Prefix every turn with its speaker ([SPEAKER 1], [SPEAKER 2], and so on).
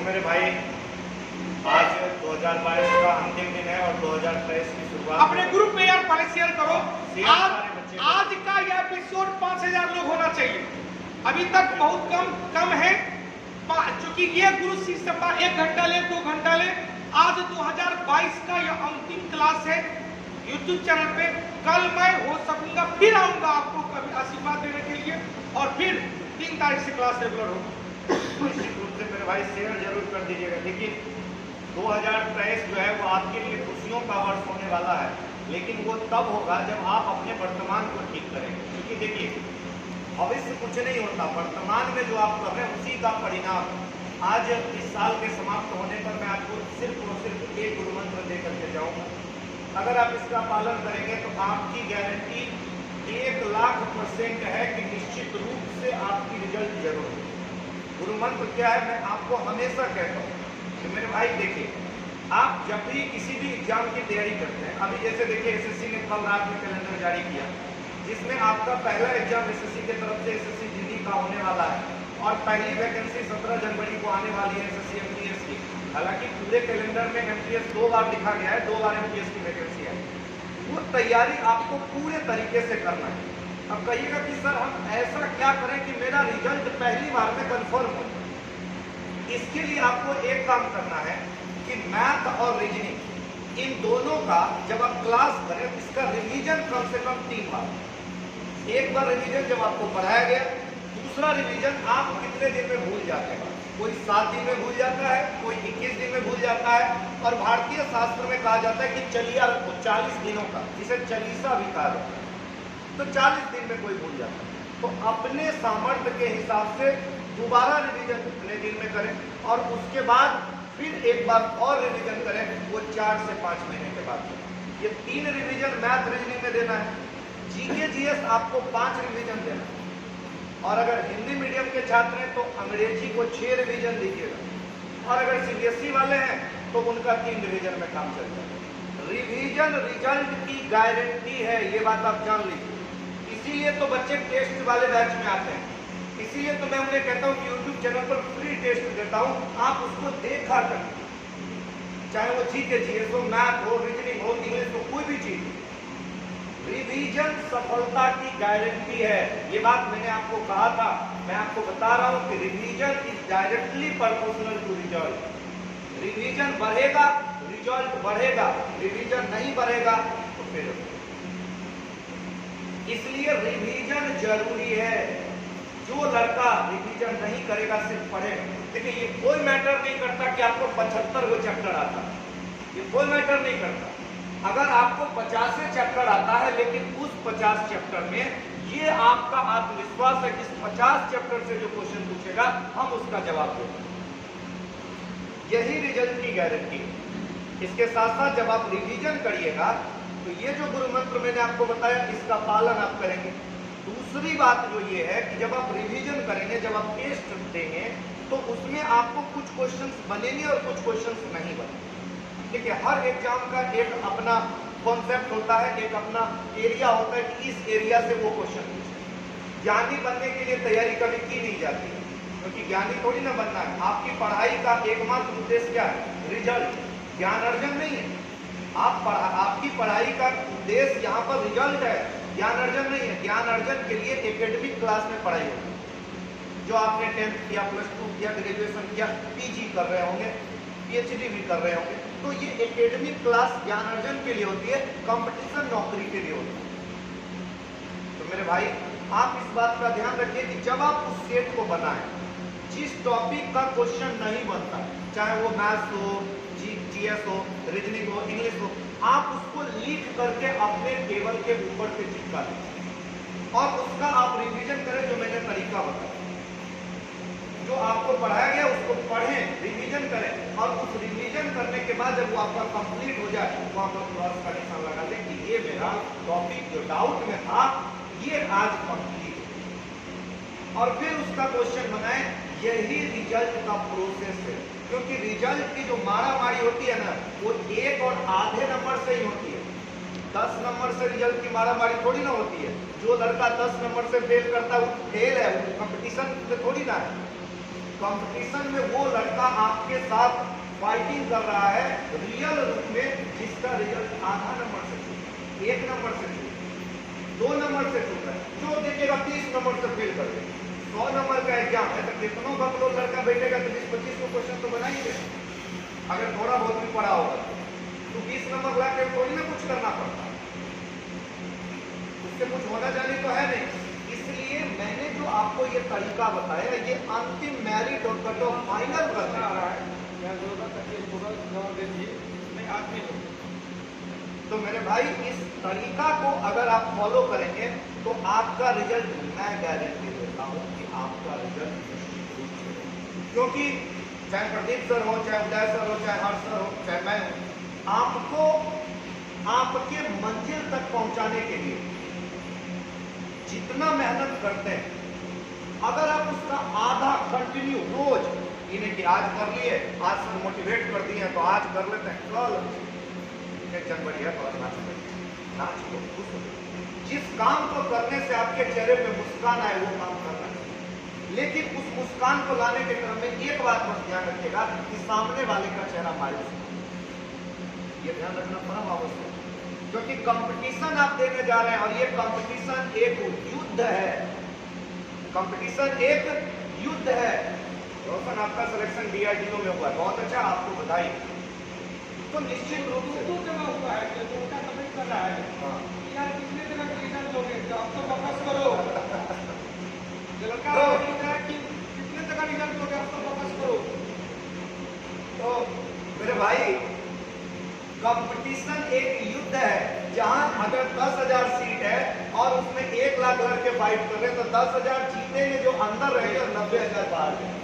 [SPEAKER 1] मेरे भाई, आज 2022 का अंतिम दिन है और 2023 की शुरुआत।
[SPEAKER 2] अपने ग्रुप में यार पहले शेयर करो। आज का यह एपिसोड 5000 लोग होना चाहिए। अभी तक बहुत कम है, क्योंकि ये गुरु शिष्य 1 घंटा ले 2 घंटा ले। आज 2022 का यह अंतिम क्लास है यूट्यूब चैनल पे। कल मैं हो सकूंगा फिर आऊंगा आपको कभी आशीर्वाद देने के लिए, और फिर 3 तारीख से क्लास रेगुलर होगी।
[SPEAKER 1] निश्चित रूप से मेरे भाई शेयर जरूर कर दीजिएगा। देखिए 2023 जो है वो आपके लिए खुशियों का वर्ष होने वाला है, लेकिन वो तब होगा जब आप अपने वर्तमान को ठीक करेंगे। क्योंकि देखिए भविष्य कुछ नहीं होता, वर्तमान में जो आप कर रहे हैं उसी का परिणाम। आज इस साल के समाप्त होने पर मैं आपको सिर्फ और सिर्फ एक गुरु मंत्र दे करके जाऊँगा। अगर आप इसका पालन करेंगे तो आपकी गारंटी 1,00,000% है कि निश्चित रूप से आपकी रिजल्ट जरूर होगी। गुरु मंत्र क्या है, मैं आपको हमेशा कहता हूँ कि मेरे भाई देखिए, आप जब भी किसी भी एग्जाम की तैयारी करते हैं, अभी जैसे देखिए एसएससी ने कल रात में कैलेंडर जारी किया, जिसमें आपका पहला एग्जाम एसएससी की तरफ से एसएससी जीडी का होने वाला है, और पहली वैकेंसी 17 जनवरी को आने वाली है एसएससी एमटीएस की। हालांकि पूरे कैलेंडर में एमटीएस 2 बार लिखा गया है, 2 बार एमटीएस की वैकेंसी है। वो तैयारी आपको पूरे तरीके से करना है। अब कहिएगा कि सर हम ऐसा क्या करें कि मेरा रिजल्ट पहली बार में कंफर्म हो। इसके लिए आपको एक काम करना है कि मैथ और रीजनिंग इन दोनों का जब आप क्लास करें तो इसका रिवीजन कम से कम 3 बार। एक बार रिवीजन जब आपको पढ़ाया गया, दूसरा रिवीजन आप कितने दिन में भूल जाते हैं। कोई 7 दिन में भूल जाता है, कोई 21 दिन में भूल जाता है, और भारतीय शास्त्र में कहा जाता है कि चलिया रखो 40 दिनों का, जिसे चालीसा भी कहा जाता है। तो 40 दिन में कोई भूल जाता है। तो अपने सामर्थ्य के हिसाब से दोबारा रिवीजन कितने दिन में करें, और उसके बाद फिर एक बार और रिवीजन करें, वो 4 से 5 महीने के बाद। ये 3 रिवीजन मैथ रीजनिंग में देना है। जीके जीएस आपको 5 रिवीजन देना है, और अगर हिंदी मीडियम के छात्र हैं तो अंग्रेजी को 6 रिवीजन दीजिएगा, और अगर सीबीएसई वाले हैं तो उनका 3 रिवीजन में काम चल जाएगा। रिवीजन रिजल्ट की गारंटी है, ये बात आप जान लीजिए। इसीलिए तो बच्चे टेस्ट वाले बैच में आते हैं, इसीलिए तो मैं उन्हें कहता हूँ कि यूट्यूब चैनल पर फ्री टेस्ट देता हूँ, आप उसको देखा करें। चाहे वो जीके जीएस हो, मैथ हो, रीजनिंग हो, इंग्लिश हो, कोई भी चीज। रिवीजन सफलता की गारंटी है, ये बात मैंने आपको कहा था। मैं आपको बता रहा हूँ कि revision is directly proportional to result. Revision बढ़ेगा, रिजल्ट बढ़ेगा। रिवीजन नहीं बढ़ेगा तो फिर इसलिए रिवीजन जरूरी है। जो लड़का रिवीजन नहीं करेगा, सिर्फ पढ़ेगा, देखिए ये कोई मैटर नहीं करता कि आपको 75 वो चैप्टर आता है, ये कोई मैटर नहीं करता। अगर आपको 50 चैप्टर आता है, लेकिन उस 50 चैप्टर में ये आपका आत्मविश्वास है कि इस 50 चैप्टर से जो क्वेश्चन पूछेगा हम उसका जवाब देंगे, यही रिजल्ट की गारंटी है। इसके साथ साथ जब आप रिवीजन करिएगा तो ये जो गुरु मंत्र मैंने आपको बताया, इसका पालन आप करेंगे। दूसरी बात जो ये है कि जब आप रिवीजन करेंगे, जब आप टेस्ट देंगे, तो उसमें आपको कुछ क्वेश्चंस बनेंगे और कुछ क्वेश्चंस नहीं बनेंगे। ठीक है, हर एग्जाम का एक अपना कॉन्सेप्ट होता है, एक अपना एरिया होता है कि इस एरिया से वो क्वेश्चन पूछे। ज्ञानी बनने के लिए तैयारी कभी की नहीं जाती है, क्योंकि ज्ञानी थोड़ी ना बनना है। आपकी पढ़ाई का एकमात्र उद्देश्य क्या है? रिजल्ट, ज्ञान अर्जन नहीं है। आपकी पढ़ाई का उद्देश्य यहाँ पर रिजल्ट है, ज्ञान अर्जन नहीं है। ज्ञान अर्जन के लिए एकेडमिक क्लास में पढ़ाई होगी, जो आपने 10th किया, +2 किया, ग्रेजुएशन किया, पीजी कर रहे होंगे, पीएचडी भी कर रहे होंगे, तो ये एकेडमिक क्लास ज्ञान अर्जन के लिए होती है, कंपटीशन नौकरी के लिए होती है। तो मेरे भाई आप इस बात का ध्यान रखिए कि जब आप उस सेट को बनाएं, जिस टॉपिक का क्वेश्चन नहीं बनता, चाहे वो मैथ्स हो, जीएस हो, रीजनिंग हो, इंग्लिश हो, आप उसको लिख करके अपने टेबल के ऊपर पे चिपका दें और उसका आप रिवीजन करें, जो मैंने तरीका बताया। जो आपको पढ़ाया गया उसको पढ़ें, रिवीजन करें, और उस रिवीजन करने के बाद जब वो आपका कंप्लीट हो जाए, वहां पर क्रॉस का निशान लगा दें कि ये मेरा टॉपिक जो डाउट में था ये आज कंप्लीट। और फिर उसका क्वेश्चन बनाएं। यही रिजल्ट का प्रोसेस है, क्योंकि रिजल्ट की जो मारामारी होती है ना, वो 1 और आधे नंबर से ही होती है। 10 नंबर से रिजल्ट की मारामारी थोड़ी ना होती है। जो लड़का 10 नंबर से फेल करता है वो फेल है, वो कंपटीशन में थोड़ी ना है। कंपटीशन में वो लड़का आपके आपके साथ फाइटिंग कर रहा है रियल रूप में, जिसका रिजल्ट आधा नंबर से चूका, 1 नंबर से चूका, 2 नंबर से चूका, जो देखिएगा 30 नंबर से फेल कर देगा। 100 नंबर का एग्जाम है तो कितनों बकलो लड़का बैठेगा तो 20-25 को क्वेश्चन तो बना ही देगा, अगर थोड़ा बहुत भी पढ़ा होगा तो 20 नंबर ला के थोड़ी ना कुछ करना पड़ता, उससे कुछ होना जाने तो है नहीं। इसलिए मैंने जो आपको ये तरीका बताया, ये अंतिम मेरिट और कट ऑफ फाइनल करना है। तो मेरे भाई इस तरीका को अगर आप फॉलो करेंगे तो आपका रिजल्ट, मैं गारंटी देता हूं कि आपका रिजल्ट निश्चित रूप से, क्योंकि चाहे प्रदीप सर हो, चाहे उदय सर हो, चाहे हर्ष सर हो, चाहे मैं हूं, आपको आपके मंजिल तक पहुंचाने के लिए जितना मेहनत करते हैं, अगर आप उसका आधा कंटिन्यू रोज, इन्हें कि आज कर लिए, आज से मोटिवेट कर दिए तो आज कर लेते हैं, कल 1 जनवरी है तो नाच लो, खुश हो। जिस काम को करने से आपके चेहरे पे मुस्कान आए वो काम करना चाहिए, लेकिन उस मुस्कान को लाने के क्रम में एक बात बस ध्यान रखिएगा कि सामने वाले का चेहरा मायूस है, ये ध्यान रखना परम आवश्यक है, क्योंकि कंपटीशन आप देने जा रहे हैं और ये कंपटीशन एक युद्ध है, कंपटीशन एक युद्ध है। रोशन आपका सिलेक्शन DRDO में हुआ, बहुत अच्छा, आपको बधाई। तो निश्चित रूप से
[SPEAKER 2] जगह हुआ है कि जो उनका कमेंट कर रहा है,
[SPEAKER 1] हाँ,
[SPEAKER 2] यार कितने जगह का रिजल्ट दोगे, तो आप तो फोकस करो, जो लड़का
[SPEAKER 1] तो
[SPEAKER 2] बोल रहा है कि कितने जगह रिजल्ट दोगे, आप तो फोकस करो।
[SPEAKER 1] तो मेरे भाई कंपटीशन एक युद्ध है, जहां अगर 10,000 सीट है और उसमें 1 लाख लड़के फाइट कर रहे हैं तो 10,000 जीतेंगे जो अंदर रहेंगे और 90,000 बाहर रहेंगे।